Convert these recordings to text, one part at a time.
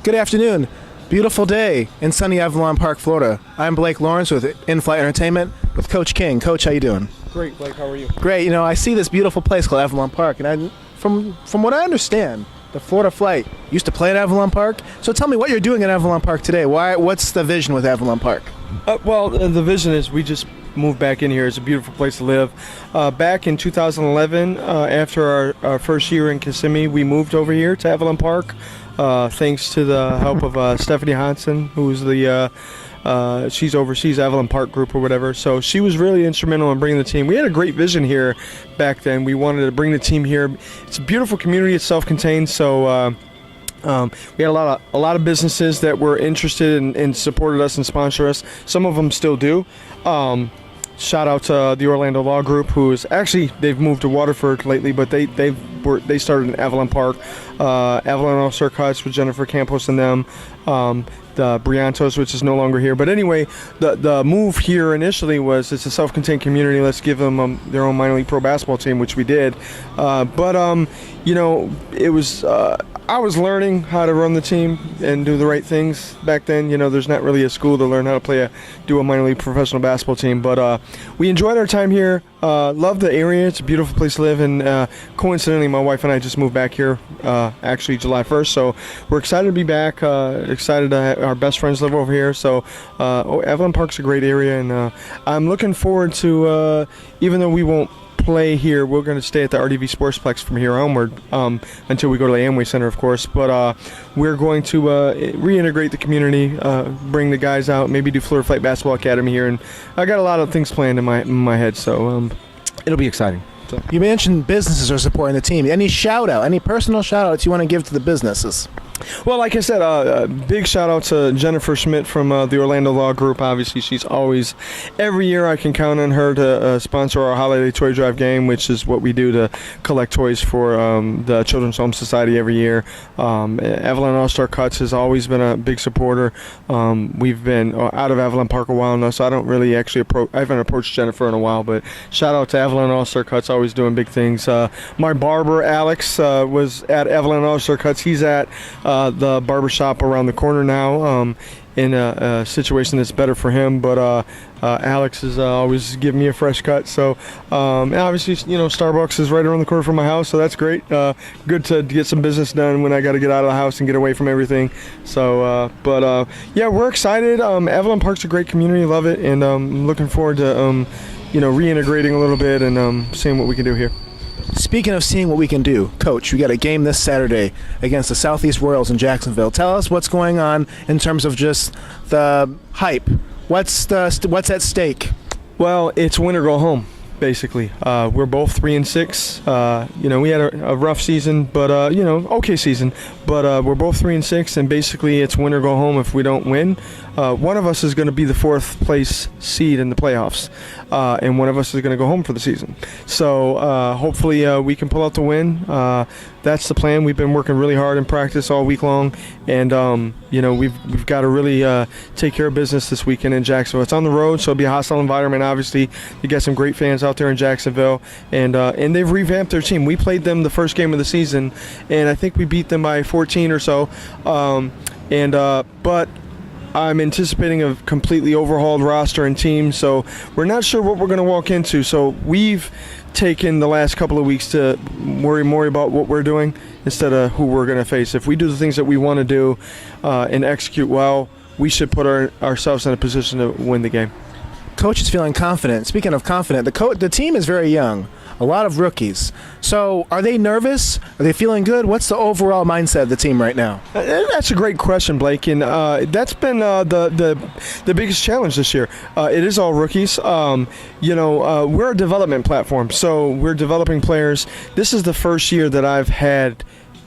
Good afternoon. Beautiful day in sunny Avalon Park, Florida. I'm Blake Lawrence with In-Flight Entertainment with Coach King. Coach, how you doing? Great, Blake. How are you? Great. You know, I see this beautiful place called Avalon Park, and from what I understand, the Florida Flight used to play at Avalon Park. So tell me what you're doing at Avalon Park today. What's the vision with Avalon Park? The vision is we just moved back in here. It's a beautiful place to live. Back in 2011, after our first year in Kissimmee, we moved over here to Avalon Park. Thanks to the help of Stephanie Hansen, who's she's oversees Avalon Park Group or whatever. So she was really instrumental in bringing the team. We had a great vision here back then. We wanted to bring the team here. It's a beautiful community. It's self-contained. So we had a lot of businesses that were interested and supported us and sponsored us. Some of them still do. Shout out to the Orlando Law Group, who is actually, they've moved to Waterford lately, but they started in Avalon Park. Avalon All-Star Cuts with Jennifer Campos and them. The Briantos, which is no longer here. But anyway, the move here initially was it's a self-contained community. Let's give them their own minor league pro basketball team, which we did. It was I was learning how to run the team and do the right things back then. You know, there's not really a school to learn how to do a minor league professional basketball team. But we enjoyed our time here. Love the area. It's a beautiful place to live. And coincidentally, my wife and I just moved back here actually July 1st. So we're excited to be back. Excited to have our best friends live over here. So Avalon Park's a great area. And I'm looking forward to, even though we won't play here, we're going to stay at the RDV Sportsplex from here onward until we go to the Amway Center, of course. But we're going to reintegrate the community, bring the guys out, maybe do Florida Flight Basketball Academy here, and I got a lot of things planned in my head, so it'll be exciting. So. You mentioned businesses are supporting the team. Any personal shout-outs you want to give to the businesses? Well, like I said, a big shout out to Jennifer Schmidt from the Orlando Law Group. Obviously, she's always, every year I can count on her to sponsor our Holiday Toy Drive game, which is what we do to collect toys for the Children's Home Society every year. Avalon All-Star Cuts has always been a big supporter. We've been out of Avalon Park a while now, so I don't really actually I haven't approached Jennifer in a while, but shout out to Avalon All-Star Cuts, always doing big things. My barber, Alex, was at Avalon All-Star Cuts. He's at the barbershop around the corner now, in a situation that's better for him. But Alex is always giving me a fresh cut. So obviously, Starbucks is right around the corner from my house, so that's great. Good to get some business done when I got to get out of the house and get away from everything. So, yeah, we're excited. Avalon Park's a great community, love it, and I'm looking forward to reintegrating a little bit and seeing what we can do here. Speaking of seeing what we can do, Coach, we got a game this Saturday against the Southeast Royals in Jacksonville. Tell us what's going on in terms of just the hype. What's at stake? Well, it's win or go home, basically. We're both 3-6. We had a rough season, but okay season. But we're both 3-6, and basically it's win or go home. If we don't win, one of us is going to be the fourth place seed in the playoffs, and one of us is going to go home for the season. So hopefully we can pull out the win. That's the plan. We've been working really hard in practice all week long, and we've got to really take care of business this weekend in Jacksonville. It's on the road, so it'll be a hostile environment. Obviously, you got some great fans out there in Jacksonville, and they've revamped their team. We played them the first game of the season, and I think we beat them by 14 or so. But I'm anticipating a completely overhauled roster and team, so we're not sure what we're going to walk into. So we've taken the last couple of weeks to worry more about what we're doing instead of who we're going to face. If we do the things that we want to do and execute well, we should put ourselves in a position to win the game. Coach is feeling confident. Speaking of confident, the team is very young, a lot of rookies. So are they nervous? Are they feeling good? What's the overall mindset of the team right now? That's a great question, Blake, and that's been the biggest challenge this year. It is all rookies. We're a development platform, so we're developing players. This is the first year that I've had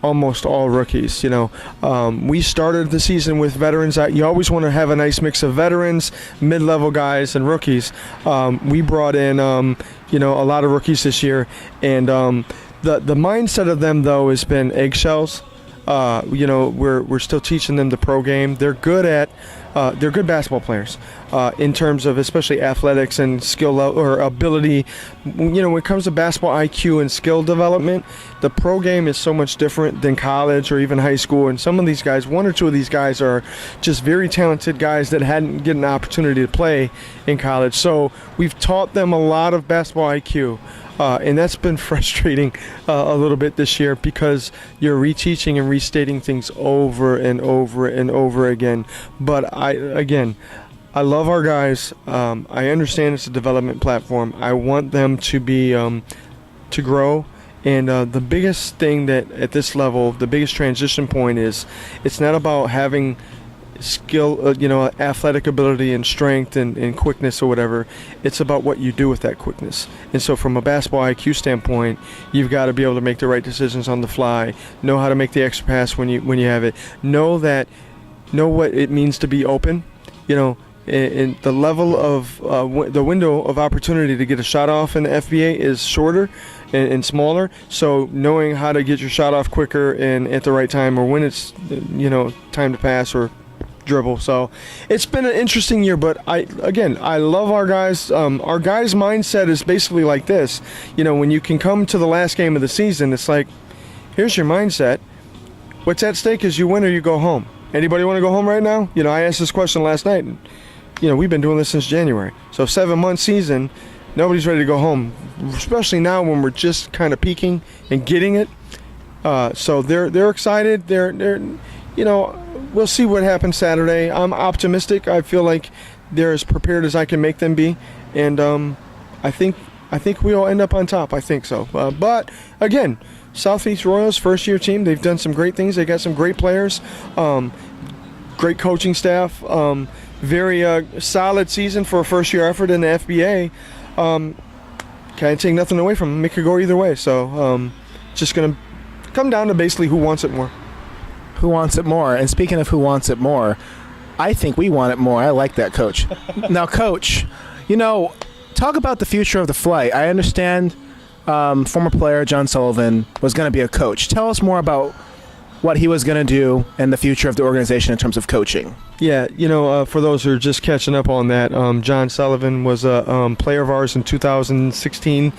almost all rookies. We started the season with veterans. You always want to have a nice mix of veterans, mid-level guys, and rookies. We brought in a lot of rookies this year, and the mindset of them though has been eggshells. We're still teaching them the pro game. They're good basketball players. in terms of especially athletics and skill or ability. When it comes to basketball IQ and skill development, the pro game is so much different than college or even high school. And some of these guys, one or two of these guys, are just very talented guys that hadn't get an opportunity to play in college. So we've taught them a lot of basketball IQ. And that's been frustrating a little bit this year because you're reteaching and restating things over and over and over again. But I love our guys. I understand it's a development platform. I want them to be to grow. And the biggest thing that at this level, the biggest transition point is, it's not about having skill, athletic ability and strength and quickness or whatever. It's about what you do with that quickness. And so from a basketball IQ standpoint, you've got to be able to make the right decisions on the fly, know how to make the extra pass when you have it, know what it means to be open, and the level of the window of opportunity to get a shot off in the FBA is shorter and smaller. So knowing how to get your shot off quicker and at the right time, or when it's time to pass or dribble. So it's been an interesting year, but I love our guys. Our guys' mindset is basically like this. When you can come to the last game of the season, it's like, here's your mindset. What's at stake is you win or you go home. Anybody want to go home right now? I asked this question last night, and we've been doing this since January. So 7-month season, nobody's ready to go home, especially now when we're just kind of peaking and getting it. So they're excited. They're we'll see what happens Saturday. I'm optimistic. I feel like they're as prepared as I can make them be, and I think we'll end up on top. I think so. But again, Southeast Royals first-year team. They've done some great things. They got some great players, great coaching staff. Very solid season for a first-year effort in the FBA. Can't take nothing away from them. It could go either way. So just gonna come down to basically who wants it more. Who wants it more? And speaking of who wants it more, I think we want it more. I like that, Coach. Now, Coach, talk about the future of the flight. I understand former player John Sullivan was going to be a coach. Tell us more about what he was going to do and the future of the organization in terms of coaching. Yeah, for those who are just catching up on that, John Sullivan was a player of ours in 2016.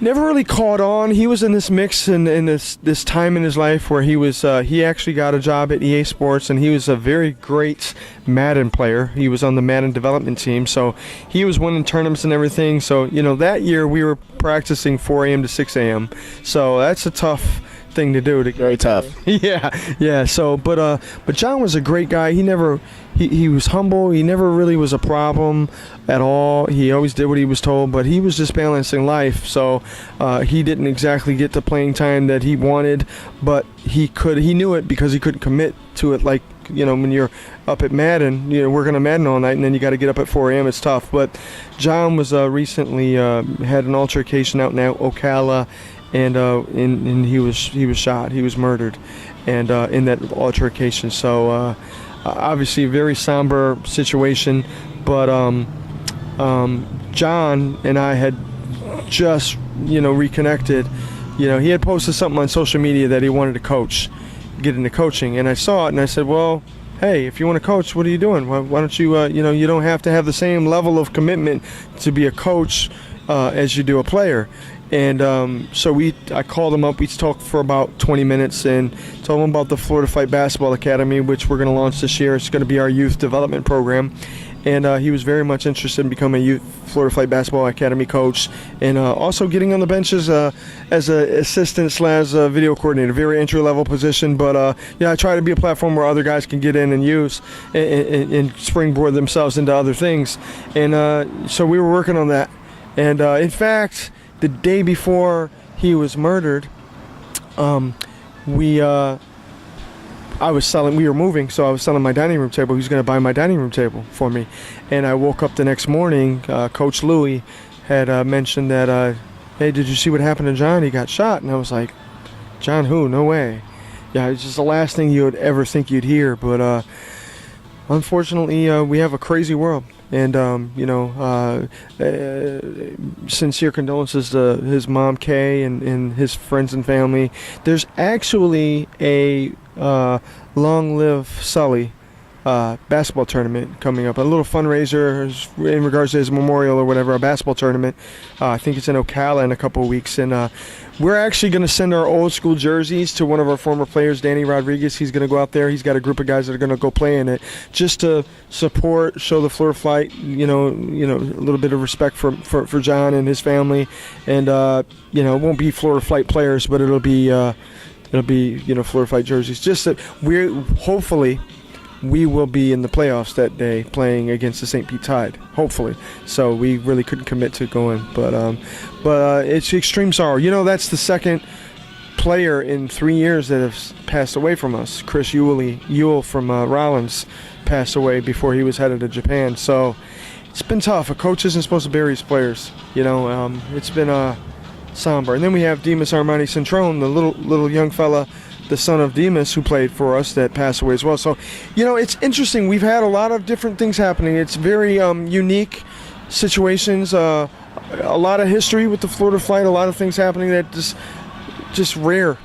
Never really caught on. He was in this mix in this time in his life where he actually got a job at EA Sports, and he was a very great Madden player. He was on the Madden development team, so he was winning tournaments and everything. So that year we were practicing 4 a.m. to 6 a.m. So that's a tough thing to do. Very tough. Yeah. So, but John was a great guy. He was humble. He never really was a problem at all. He always did what he was told, but he was just balancing life. So he didn't exactly get the playing time that he wanted, but he knew it because he couldn't commit to it. Like, when you're up at Madden, working on Madden all night, and then you got to get up at 4 a.m. It's tough. But John was recently had an altercation out in Ocala, and he was shot. He was murdered, and in that altercation. So obviously a very somber situation, but John and I had just reconnected. He had posted something on social media that he wanted to get into coaching, and I saw it and I said, well, hey, if you want to coach, what are you doing? Why don't you you don't have to have the same level of commitment to be a coach as you do a player. And so I called him up. We talked for about 20 minutes and told him about the Florida Fight Basketball Academy, which we're going to launch this year. It's going to be our youth development program. And he was very much interested in becoming a youth Florida Fight Basketball Academy coach, and also getting on the benches as an assistant / video coordinator. Very entry-level position, but I try to be a platform where other guys can get in and use and springboard themselves into other things. And so we were working on that. And in fact, the day before he was murdered, we were moving, so I was selling my dining room table. He was going to buy my dining room table for me. And I woke up the next morning, Coach Louie had mentioned that, hey, did you see what happened to John? He got shot. And I was like, John who? No way. Yeah, it's just the last thing you would ever think you'd hear. But unfortunately, we have a crazy world. And, sincere condolences to his mom, Kay, and his friends and family. There's actually a Long Live Sully basketball tournament coming up, a little fundraiser in regards to his memorial or whatever, a basketball tournament. I think it's in Ocala in a couple of weeks, and we're actually going to send our old school jerseys to one of our former players, Danny Rodriguez. He's going to go out there. He's got a group of guys that are going to go play in it, just to support, show the Florida Flight, a little bit of respect for John and his family, and it won't be Florida Flight players, but it'll be Florida Flight jerseys. Just that hopefully we will be in the playoffs that day playing against the St. Pete Tide, hopefully. So we really couldn't commit to going, but it's extreme sorrow. That's the second player in 3 years that has passed away from us. Chris Ewell from Rollins passed away before he was headed to Japan. So it's been tough. A coach isn't supposed to bury his players. It's been somber. And then we have Demas Armani Centrone, the little young fella, the son of Demas, who played for us, that passed away as well. So, it's interesting. We've had a lot of different things happening. It's very unique situations, a lot of history with the Florida Flight, a lot of things happening that just rare,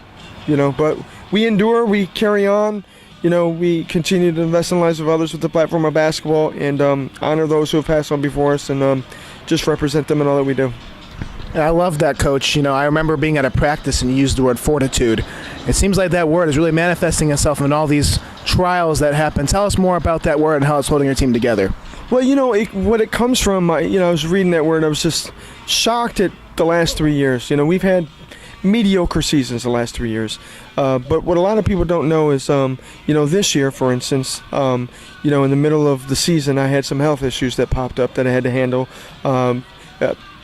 But we endure, we carry on, we continue to invest in the lives of others with the platform of basketball, and honor those who have passed on before us, and just represent them in all that we do. I love that, Coach. I remember being at a practice and you used the word fortitude. It seems like that word is really manifesting itself in all these trials that happen. Tell us more about that word and how it's holding your team together. Well, what it comes from, I was reading that word. I was just shocked at the last 3 years. We've had mediocre seasons the last 3 years. But what a lot of people don't know is, this year, for instance, in the middle of the season, I had some health issues that popped up that I had to handle.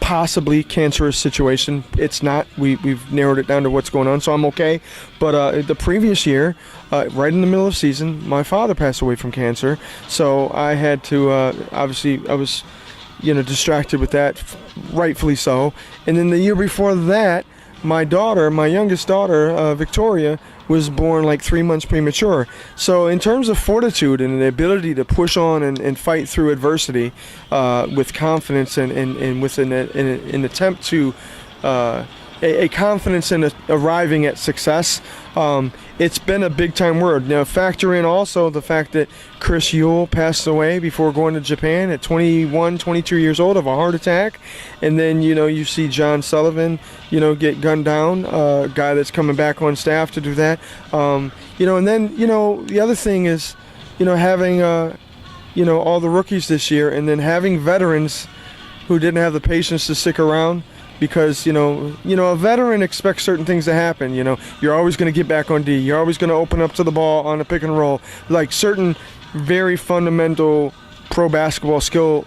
Possibly cancerous situation. It's not. We've narrowed it down to what's going on, so I'm okay. But the previous year, right in the middle of season, my father passed away from cancer. So I had to, obviously, I was, distracted with that, rightfully so. And then the year before that, my youngest daughter, Victoria, was born like 3 months premature. So in terms of fortitude and the ability to push on and fight through adversity with confidence and with an attempt to a confidence in arriving at success, it's been a big-time word. Now, factor in also the fact that Chris Ewell passed away before going to Japan at 21, 22 years old of a heart attack. And then, you see John Sullivan, get gunned down, a guy that's coming back on staff to do that. And then, the other thing is, having, all the rookies this year, and then having veterans who didn't have the patience to stick around. Because, a veteran expects certain things to happen. You're always going to get back on D. You're always going to open up to the ball on a pick and roll. Like certain very fundamental pro basketball skill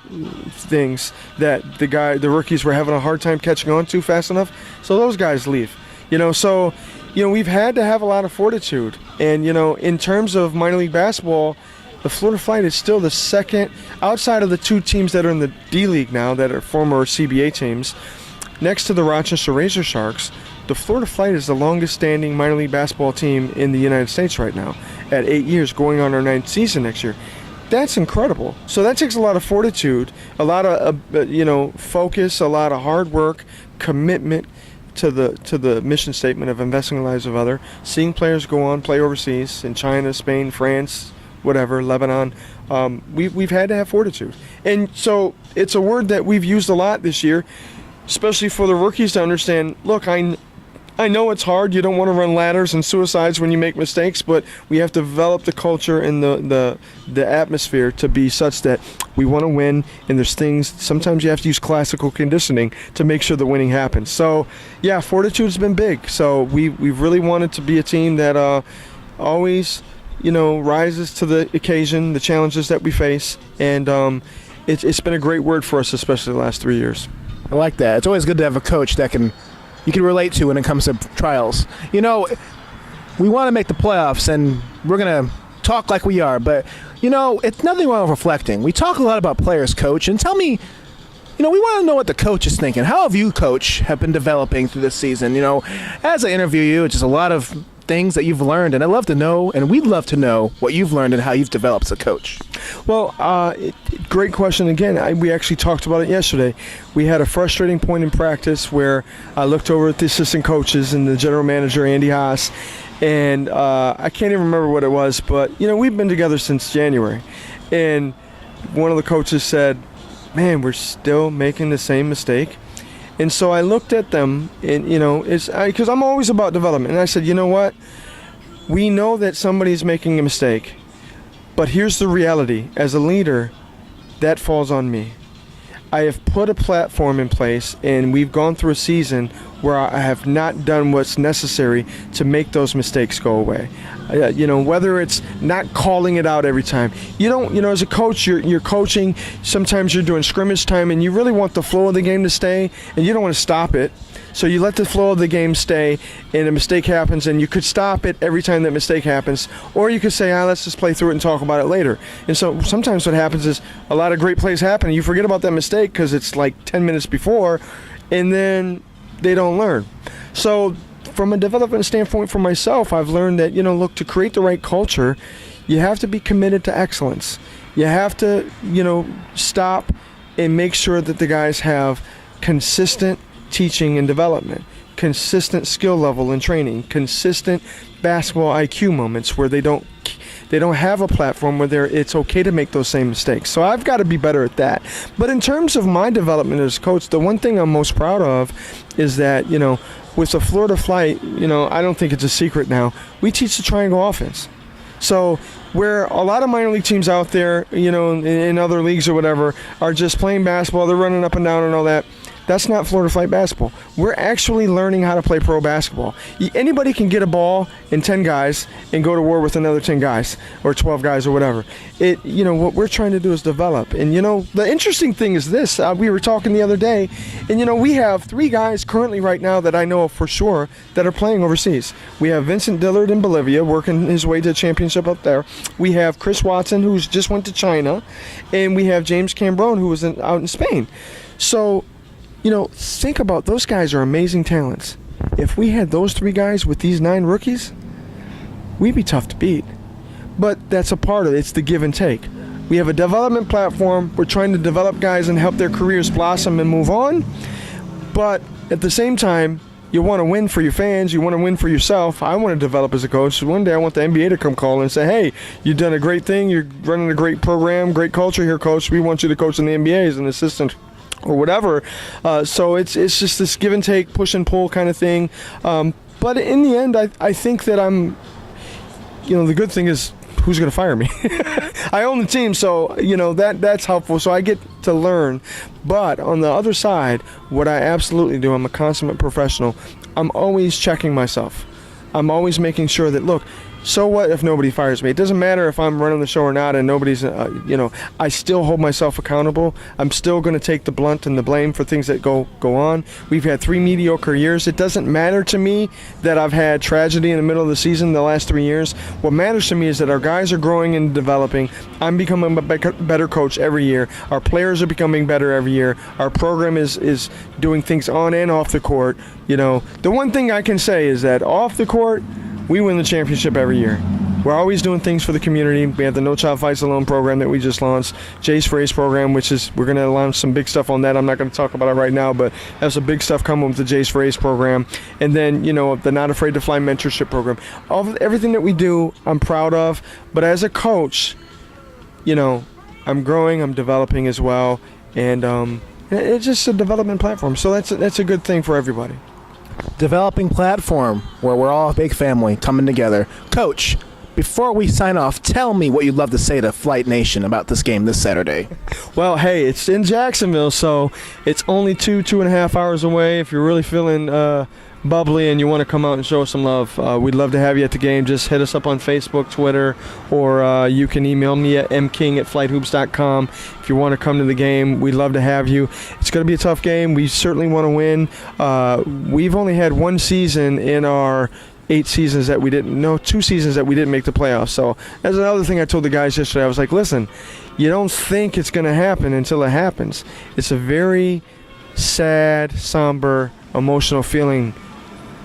things that the rookies were having a hard time catching on to fast enough. So those guys leave. We've had to have a lot of fortitude. And, in terms of minor league basketball, the Florida Flight is still the second, outside of the two teams that are in the D League now that are former CBA teams. Next to the Rochester Razor Sharks, the Florida Flight is the longest-standing minor league basketball team in the United States right now, at 8 years, going on our 9th season next year. That's incredible. So that takes a lot of fortitude, a lot of focus, a lot of hard work, commitment to the mission statement of investing in the lives of others, seeing players go on, play overseas in China, Spain, France, whatever, Lebanon. We've had to have fortitude. And so it's a word that we've used a lot this year, especially for the rookies to understand, look, I know it's hard. You don't want to run ladders and suicides when you make mistakes, but we have to develop the culture and the atmosphere to be such that we want to win, and there's things, sometimes you have to use classical conditioning to make sure that winning happens. So, yeah, fortitude's been big. So we've really wanted to be a team that always, rises to the occasion, the challenges that we face, and it's been a great word for us, especially the last 3 years. I like that. It's always good to have a coach that you can relate to when it comes to trials. We want to make the playoffs, and we're going to talk like we are, but, it's nothing wrong with reflecting. We talk a lot about players, Coach, and tell me, we want to know what the coach is thinking. How have you, Coach, have been developing through this season? As I interview you, it's just a lot of things that you've learned, and I'd love to know, and we'd love to know what you've learned and how you've developed as a coach. Well, great question. Again, we actually talked about it yesterday. We had a frustrating point in practice where I looked over at the assistant coaches and the general manager, Andy Haas, And I can't even remember what it was, but, we've been together since January. And one of the coaches said, man, we're still making the same mistake. And so I looked at them, and, because I'm always about development. And I said, you know what? We know that somebody's making a mistake. But here's the reality. As a leader, that falls on me. I have put a platform in place, and we've gone through a season where I have not done what's necessary to make those mistakes go away. Whether it's not calling it out every time. As a coach, you're coaching. Sometimes you're doing scrimmage time, and you really want the flow of the game to stay, and you don't want to stop it. So you let the flow of the game stay, and a mistake happens, and you could stop it every time that mistake happens. Or you could say, let's just play through it and talk about it later. And so sometimes what happens is a lot of great plays happen, and you forget about that mistake because it's like 10 minutes before, and then they don't learn. So from a development standpoint for myself, I've learned that, to create the right culture, you have to be committed to excellence. You have to, stop and make sure that the guys have consistent teaching and development, consistent skill level and training, consistent basketball IQ moments where they don't have a platform where it's okay to make those same mistakes. So I've got to be better at that. But in terms of my development as a coach, the one thing I'm most proud of is that, with the Florida Flight, I don't think it's a secret now, we teach the triangle offense. So where a lot of minor league teams out there, in other leagues or whatever, are just playing basketball, they're running up and down and all that. That's not Florida Flight basketball. We're actually learning how to play pro basketball. Anybody can get a ball and 10 guys and go to war with another 10 guys or 12 guys or whatever. What we're trying to do is develop. And, the interesting thing is this. We were talking the other day, and, we have 3 guys currently right now that I know for sure that are playing overseas. We have Vincent Dillard in Bolivia working his way to a championship up there. We have Chris Watson, who's just went to China. And we have James Cambrone, who was out in Spain. So, think about those guys are amazing talents. If we had those 3 guys with these 9 rookies, we'd be tough to beat. But that's a part of it. It's the give and take. We have a development platform. We're trying to develop guys and help their careers blossom and move on. But at the same time, you want to win for your fans. You want to win for yourself. I want to develop as a coach. One day I want the NBA to come call and say, hey, you've done a great thing. You're running a great program, great culture here, coach. We want you to coach in the NBA as an assistant or whatever. So it's just this give and take, push and pull kind of thing. But in the end, I think that I'm, the good thing is who's going to fire me? I own the team, so, that's helpful. So I get to learn. But on the other side, what I absolutely do, I'm a consummate professional. I'm always checking myself. I'm always making sure that, look, so what if nobody fires me? It doesn't matter if I'm running the show or not and nobody's, I still hold myself accountable. I'm still going to take the blunt and the blame for things that go on. We've had 3 mediocre years. It doesn't matter to me that I've had tragedy in the middle of the season the last 3 years. What matters to me is that our guys are growing and developing. I'm becoming a better coach every year. Our players are becoming better every year. Our program is doing things on and off the court. The one thing I can say is that off the court, we win the championship every year. We're always doing things for the community. We have the No Child Fights Alone program that we just launched, Jay's Phrase program, which is, we're going to launch some big stuff on that. I'm not going to talk about it right now, but there's some big stuff coming with the Jay's Phrase program. And then, the Not Afraid to Fly mentorship program. Everything that we do, I'm proud of. But as a coach, I'm growing, I'm developing as well. And it's just a development platform. So that's a good thing for everybody. Developing platform where we're all a big family coming together. Coach, before we sign off, tell me what you'd love to say to Flight Nation about this game this Saturday. Well, hey, it's in Jacksonville, so it's only 2.5 hours away. If you're really feeling bubbly and you want to come out and show us some love, we'd love to have you at the game. Just hit us up on Facebook, Twitter, or you can email me at mking@flighthoops.com. If you want to come to the game, we'd love to have you. It's going to be a tough game. We certainly want to win. We've only had 1 season in our 2 seasons that we didn't make the playoffs. So that's another thing I told the guys yesterday. I was like, listen, you don't think it's going to happen until it happens. It's a very sad, somber, emotional feeling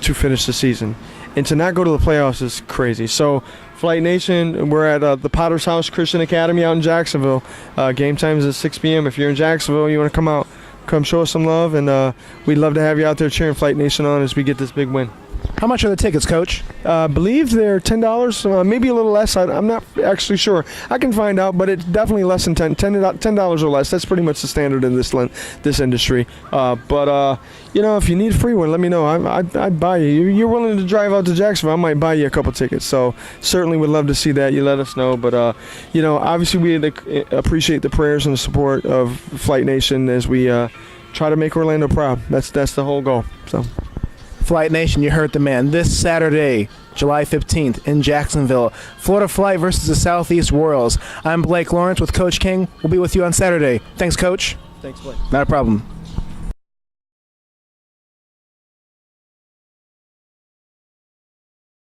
to finish the season. And to not go to the playoffs is crazy. So, Flight Nation, we're at the Potter's House Christian Academy out in Jacksonville. Game time is at 6 p.m. If you're in Jacksonville, you want to come out, come show us some love, and we'd love to have you out there cheering Flight Nation on as we get this big win. How much are the tickets, Coach? I believe they're $10, maybe a little less. I'm not actually sure. I can find out, but it's definitely less than $10 or less. That's pretty much the standard in this industry. But if you need a free one, let me know. I'd buy you. You're willing to drive out to Jacksonville, I might buy you a couple tickets. So certainly would love to see that. You let us know. But obviously we appreciate the prayers and the support of Flight Nation as we try to make Orlando proud. That's the whole goal. So. Flight Nation, you heard the man. This Saturday, July 15th in Jacksonville, Florida Flight versus the Southeast Royals. I'm Blake Lawrence with Coach King. We'll be with you on Saturday. Thanks, Coach. Thanks, Blake. Not a problem.